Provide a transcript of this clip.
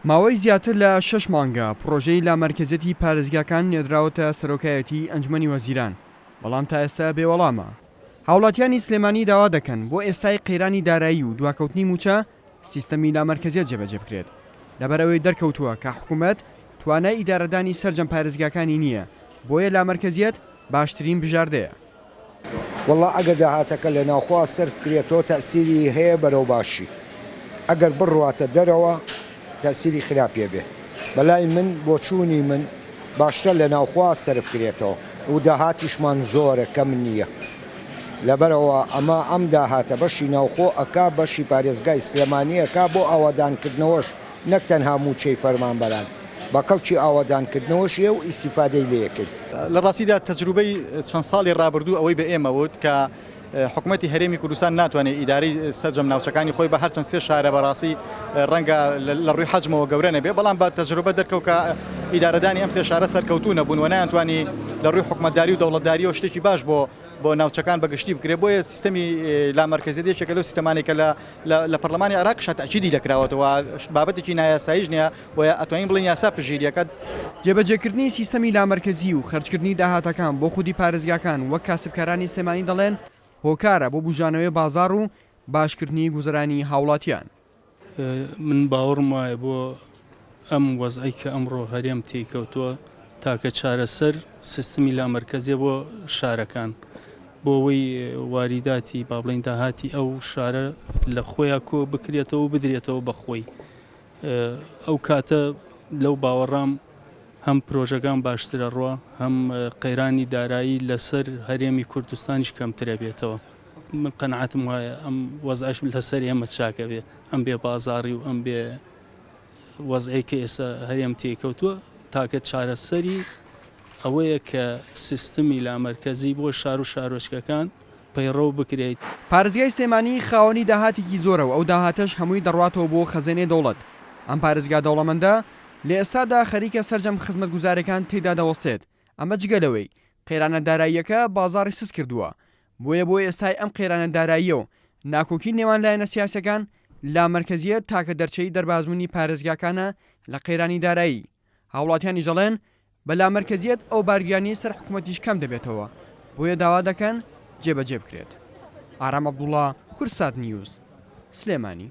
ماوەی زیاتر لە 6 مانگە پرۆژەی لامەرکەزێتی پارێزگاکان نێردراوەتە سەرۆکایەتی ئەنجومەنی وەزیران، بەڵام تا ئێستا بێوەڵامە. هاوڵاتیانی سلێمانی داوا دەکەن بۆ ئێستای قەیرانی دارایی و دواکەوتنی موچە سیستەمی لامەرکەزیەت جێبەجێ بکرێت، لەبەرەوەی دەرکەوتووە کە حکوومەت توانای ئیدارەدانی سەرجەم پارێزگاکانی نییە، بۆیە لامەرکەزیەت باشترین بژاردەیە. والله ئەگەر داهاتەکە لە ناوخوا سەرف کرێتەوە تەسیری هەیە بەرەو باشی، ئەگەر بڕواتە دەرەوە تەسیری خراپێ بێ. بەلای من بۆ چوونی من باشتر لە ناوخوا سەرف کرێتەوە و داهاتیشمان زۆرە کەم نییە. لەبەرەوە ئەمە ئەم داهاتە بەشی ناوخۆ ئەکا بەشی پارێزگای سلێمانیەکە بۆ ئاوادانکردنەوەش نەک تەنها موچەی فەرمانبەران بە کەڵکی ئاوادانکردنەوەشیە و ئیسیفادەی لەیەکرد. لە ڕاستیدا تەجروبەی چەند ساڵی ڕابردوو ئەوەی بە ئێمە وت کە حکوومەتی هەرێمی کوردستان ناتوانێت ئیداری سەرجەم ناوچەکانی خۆی بە هەرچەند سێ شارە بەڕاستی ڕەنگە لە ڕووی حەجمەوە گەورە نەبێ، بەڵام بە تەجروبە دەرکەوت کە ئیدارەدانی ئەم سێ شارە سەرکەوتوو نەبوون و نەیانتوانی لە ڕووی حکومەتداری و دەوڵەتداریەوە شتێکی باش بۆ ناوچەکان بەگشتی بکرێت. بۆیە سیستەمی لامەرکەزیەتێکێکە لەو سیستەمانێکە لە پەرلەمانی عێراقیش تاکیدی لەکراوەتەوە، بابەتێکی نایاساییش نییە و ئەتوانین بڵێن یاسا پژیریەکە. جێبەجێکردنی سیستەمی لامەرکەزی و خەرجکردنی داهاتەکان بۆ خودی پارێزگاکان وەک کاسبکارانی سلێمانی دەڵێن هۆکارە بۆ بژانەوەی بازاڕ و باشکردنی گوزەرانی هاوڵاتیان. من باوەڕم وایە بۆ ئەم وەزعی کە ئەمڕۆ هەرێم تێکەوتووە تاکە چارەسەر سیستمی لامەرکەزیە بۆ شارەکان، بۆ ئەوەی واریداتی با بڵێن داهاتی ئەو شارە لە خۆیان کۆ بکرێتەوە و بدرێتەوە بە خۆی. ئەو کاتە لەو باوەڕام هەم پرۆژەکان باشترە ڕوە، هەم قەیرانی دارایی لەسەر هەرێمی کوردستانیش کەمترە بێتەوە. من قەنەعەتم وایە ئەم وەزعش لەسەر ئێمە چاکە بێ، ئەم بێ بازاڕی و ئەم بێ وەزعی کە ئێستا هەرێم تێکەوتووە تاکە چارەسەری ئەوەیە کە سیستمی لامەرکەزی بۆ شار و شارۆچکەکان پەیڕەو بکرێت. پارێزگای سلێمانی خاوەنی داهاتێکی زۆرە و ئەو داهاتەش هەمووی دەڕواتەوە بۆ خەزانەی دەوڵەت. ئەم پارێزگا دەوڵەمەندە لە ئێستادا خەریکە سەرجەم خزمەتگوزارەکان تێدا دەوەستێت. ئەمە جگەلەوەی قەیرانە داراییەکە بازاڕی سس کردووە، بۆیە بۆ ئێستای ئەم قەیرانە داراییە و ناکۆکی نێوان لایەنە سیاسەکان لامەرکەزیەت تاکە دەرچەی دەربازبوونی پارێزگاکانە لە قەیرانی دارایی. هاوڵاتیانی دەڵێن بە لامەرکەزیەت ئەو بارگیانی سەر حکوومەتیش کەم دەبێتەوە، بۆیە داوا دەکەن جێبەجێ بکرێت. ئارام عەبدوڵڵا، کورسات نیوز، سلێمانی.